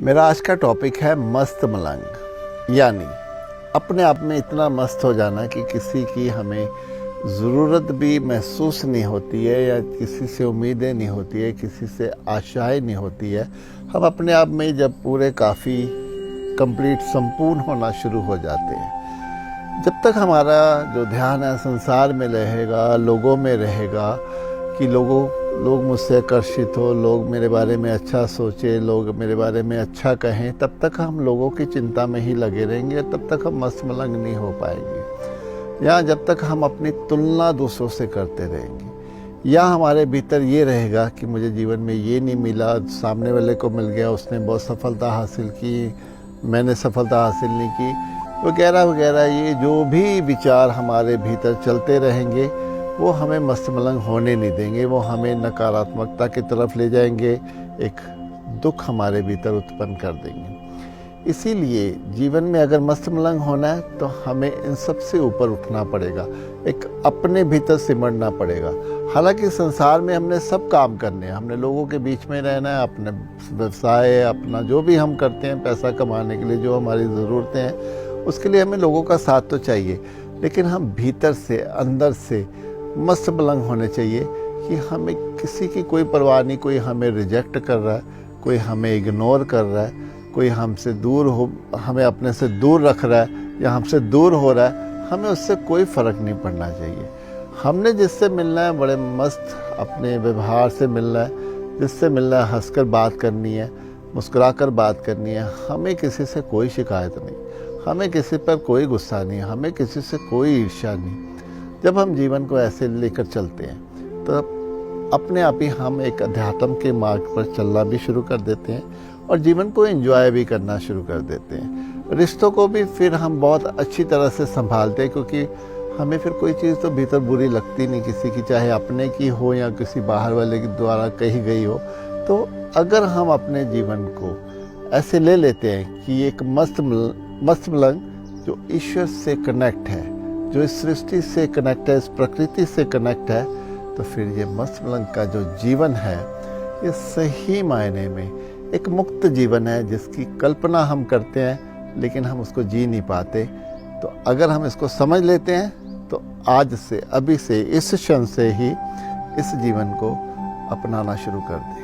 मेरा आज का टॉपिक है मस्त मलंग, यानी अपने आप में इतना मस्त हो जाना कि किसी की हमें ज़रूरत भी महसूस नहीं होती है या किसी से उम्मीदें नहीं होती है, किसी से आशाएं नहीं होती है। हम अपने आप में जब पूरे काफ़ी कंप्लीट संपूर्ण होना शुरू हो जाते हैं, जब तक हमारा जो ध्यान है संसार में रहेगा, लोगों में रहेगा कि लोग मुझसे आकर्षित हो, लोग मेरे बारे में अच्छा सोचे, लोग मेरे बारे में अच्छा कहें, तब तक हम लोगों की चिंता में ही लगे रहेंगे, तब तक हम मस्त मलंग नहीं हो पाएंगे। या जब तक हम अपनी तुलना दूसरों से करते रहेंगे, या हमारे भीतर ये रहेगा कि मुझे जीवन में ये नहीं मिला, सामने वाले को मिल गया, उसने बहुत सफलता हासिल की, मैंने सफलता हासिल नहीं की, वगैरह वगैरह। ये जो भी विचार हमारे भीतर चलते रहेंगे वो हमें मस्त मलंग होने नहीं देंगे, वो हमें नकारात्मकता की तरफ ले जाएंगे, एक दुख हमारे भीतर उत्पन्न कर देंगे। इसीलिए जीवन में अगर मस्त मलंग होना है तो हमें इन सब से ऊपर उठना पड़ेगा, एक अपने भीतर सिमटना पड़ेगा। हालांकि संसार में हमने सब काम करने हैं, हमने लोगों के बीच में रहना है, अपने व्यवसाय, अपना जो भी हम करते हैं पैसा कमाने के लिए, जो हमारी ज़रूरतें हैं, उसके लिए हमें लोगों का साथ तो चाहिए, लेकिन हम भीतर से, अंदर से मस्त मलंग होने चाहिए कि हमें किसी की कोई परवाह नहीं, कोई हमें रिजेक्ट कर रहा है, कोई हमें इग्नोर कर रहा है, कोई हमसे दूर हो, हमें अपने से दूर रख रहा है या हमसे दूर हो रहा है, हमें उससे कोई फ़र्क नहीं पड़ना चाहिए। हमने जिससे मिलना है बड़े मस्त अपने व्यवहार से मिलना है, जिससे मिलना है हंसकर बात करनी है, मुस्कुराकर बात करनी है। हमें किसी से कोई शिकायत नहीं, हमें किसी पर कोई गुस्सा नहीं, हमें किसी से कोई ईर्ष्या नहीं। जब हम जीवन को ऐसे लेकर चलते हैं तो अपने आप ही हम एक अध्यात्म के मार्ग पर चलना भी शुरू कर देते हैं और जीवन को एंजॉय भी करना शुरू कर देते हैं। रिश्तों को भी फिर हम बहुत अच्छी तरह से संभालते हैं, क्योंकि हमें फिर कोई चीज़ तो भीतर बुरी लगती नहीं किसी की, चाहे अपने की हो या किसी बाहर वाले के द्वारा कही गई हो। तो अगर हम अपने जीवन को ऐसे ले लेते हैं कि एक मस्त मलंग जो ईश्वर से कनेक्ट है, जो इस सृष्टि से कनेक्ट है, इस प्रकृति से कनेक्ट है, तो फिर ये मस्त मलंग का जो जीवन है ये सही मायने में एक मुक्त जीवन है, जिसकी कल्पना हम करते हैं लेकिन हम उसको जी नहीं पाते। तो अगर हम इसको समझ लेते हैं तो आज से, अभी से, इस क्षण से ही इस जीवन को अपनाना शुरू कर दें।